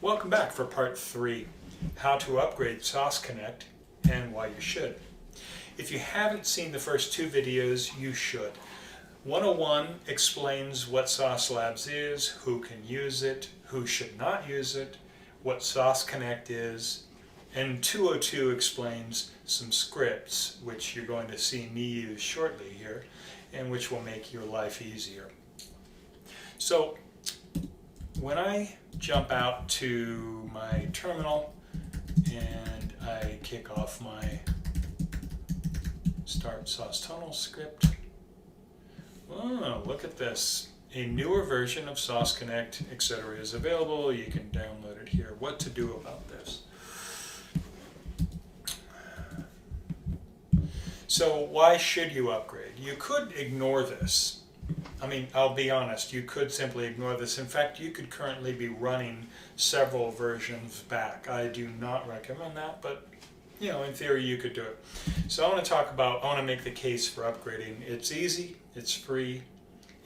Welcome back for part 3, how to upgrade SOS Connect and why you should. If you haven't seen the first 2 videos, you should. 101 explains what SOS Labs is, who can use it, who should not use it, what SOS Connect is, and 202 explains some scripts, which you're going to see me use shortly here, and which will make your life easier. So, when I jump out to my terminal and I kick off my start SOS tunnel script, oh, look at this. A newer version of SOS Connect, etc. is available. You can download it here. What to do about this? So why should you upgrade? You could ignore this. I mean, I'll be honest, you could simply ignore this. In fact, you could currently be running several versions back. I do not recommend that, but in theory you could do it. So I want to make the case for upgrading. It's easy, it's free,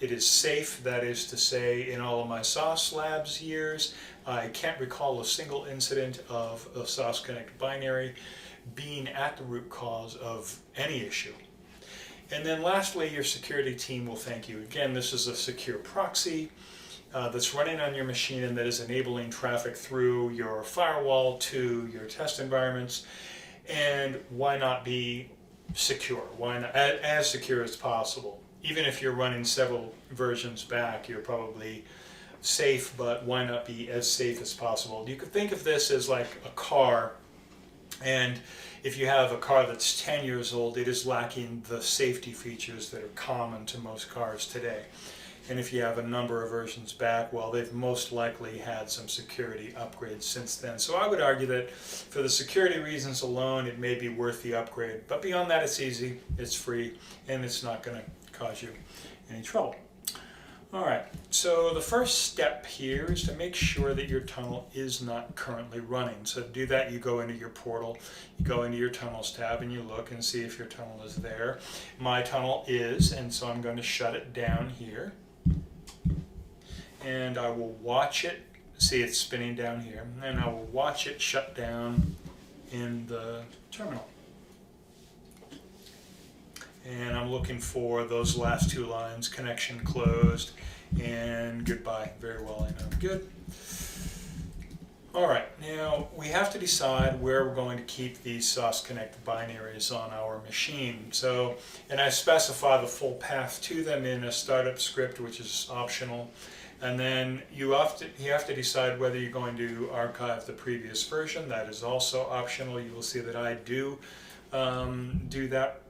it is safe. That is to say, in all of my SOS Labs years, I can't recall a single incident of a SOS Connect binary being at the root cause of any issue. And then lastly, your security team will thank you. Again, this is a secure proxy that's running on your machine and that is enabling traffic through your firewall to your test environments. And why not be secure? Why not as secure as possible? Even if you're running several versions back, you're probably safe, but why not be as safe as possible? You could think of this as like a car, and if you have a car that's 10 years old, it is lacking the safety features that are common to most cars today. And if you have a number of versions back, well, they've most likely had some security upgrades since then. So I would argue that for the security reasons alone, it may be worth the upgrade. But beyond that, it's easy, it's free, and it's not going to cause you any trouble. All right, so the first step here is to make sure that your tunnel is not currently running. So to do that, you go into your portal, you go into your tunnels tab, and you look and see if your tunnel is there. My tunnel is, and so I'm going to shut it down here. And I will watch it, see it's spinning down here, and I will watch it shut down in the terminal. And I'm looking for those last 2 lines, connection closed, and goodbye. Very well, I know. Good. All right, now we have to decide where we're going to keep these SOS Connect binaries on our machine. So, and I specify the full path to them in a startup script, which is optional. And then you have to decide whether you're going to archive the previous version. That is also optional. You will see that I do that.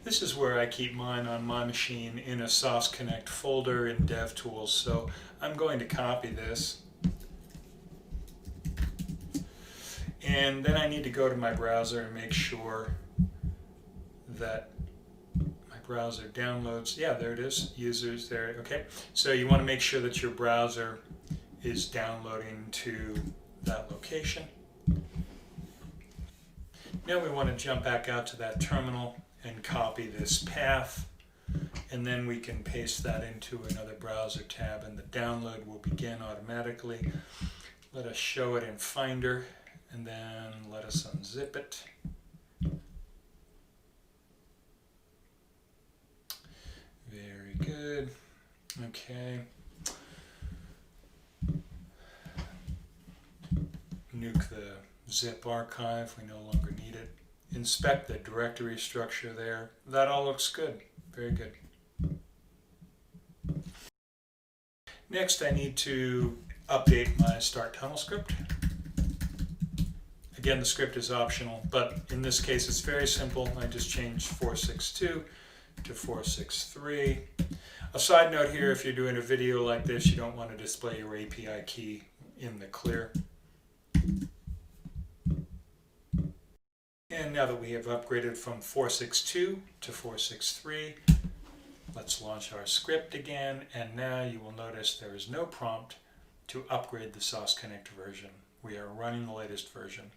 This is where I keep mine on my machine in a SOS Connect folder in DevTools. So I'm going to copy this. And then I need to go to my browser and make sure that my browser downloads. Yeah, there it is. Users there. Okay. So you want to make sure that your browser is downloading to that location. Now we want to jump back out to that terminal and copy this path, and then we can paste that into another browser tab and the download will begin automatically. Let us show it in Finder and then let us unzip it. Very good. Okay. Nuke the zip archive, we no longer need it. Inspect the directory structure there. That all looks good. Very good. Next, I need to update my start tunnel script. Again, the script is optional, but in this case it's very simple. I just changed 462 to 463. A side note here, if you're doing a video like this, you don't want to display your API key in the clear. And now that we have upgraded from 462 to 463, let's launch our script again. And now you will notice there is no prompt to upgrade the SOS Connect version. We are running the latest version.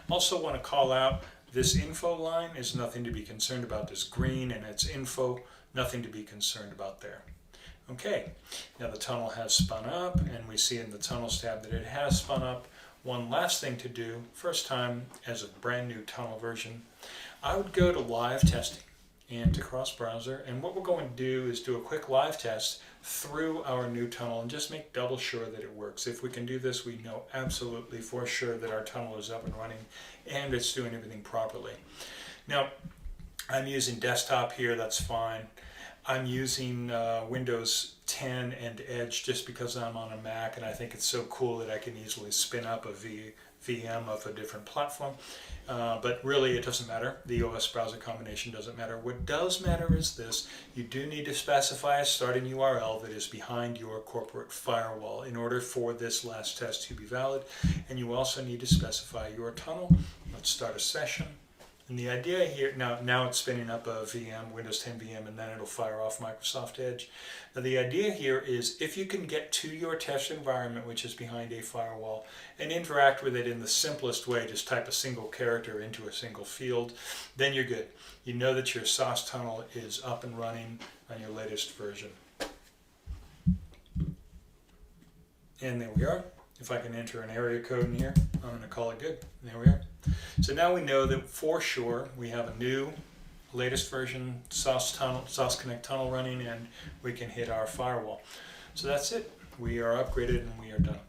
Also want to call out this info line is nothing to be concerned about. This green and its info, nothing to be concerned about there. Okay, now the tunnel has spun up, and we see in the Tunnels tab that it has spun up. One last thing to do, first time as a brand new tunnel version, I would go to live testing and to cross-browser, and what we're going to do is do a quick live test through our new tunnel and just make double sure that it works. If we can do this, we know absolutely for sure that our tunnel is up and running and it's doing everything properly. Now, I'm using desktop here, that's fine. I'm using Windows 10 and Edge just because I'm on a Mac, and I think it's so cool that I can easily spin up a VM of a different platform. But really it doesn't matter. The OS browser combination doesn't matter. What does matter is this: you do need to specify a starting URL that is behind your corporate firewall in order for this last test to be valid, and you also need to specify your tunnel. Let's start a session. And the idea here, now it's spinning up a VM, Windows 10 VM, and then it'll fire off Microsoft Edge. Now the idea here is if you can get to your test environment, which is behind a firewall, and interact with it in the simplest way, just type a single character into a single field, then you're good. You know that your SOS tunnel is up and running on your latest version. And there we are. If I can enter an area code in here, I'm going to call it good. And there we are. So now we know that for sure we have a new, latest version SOS Connect tunnel running, and we can hit our firewall. So that's it. We are upgraded and we are done.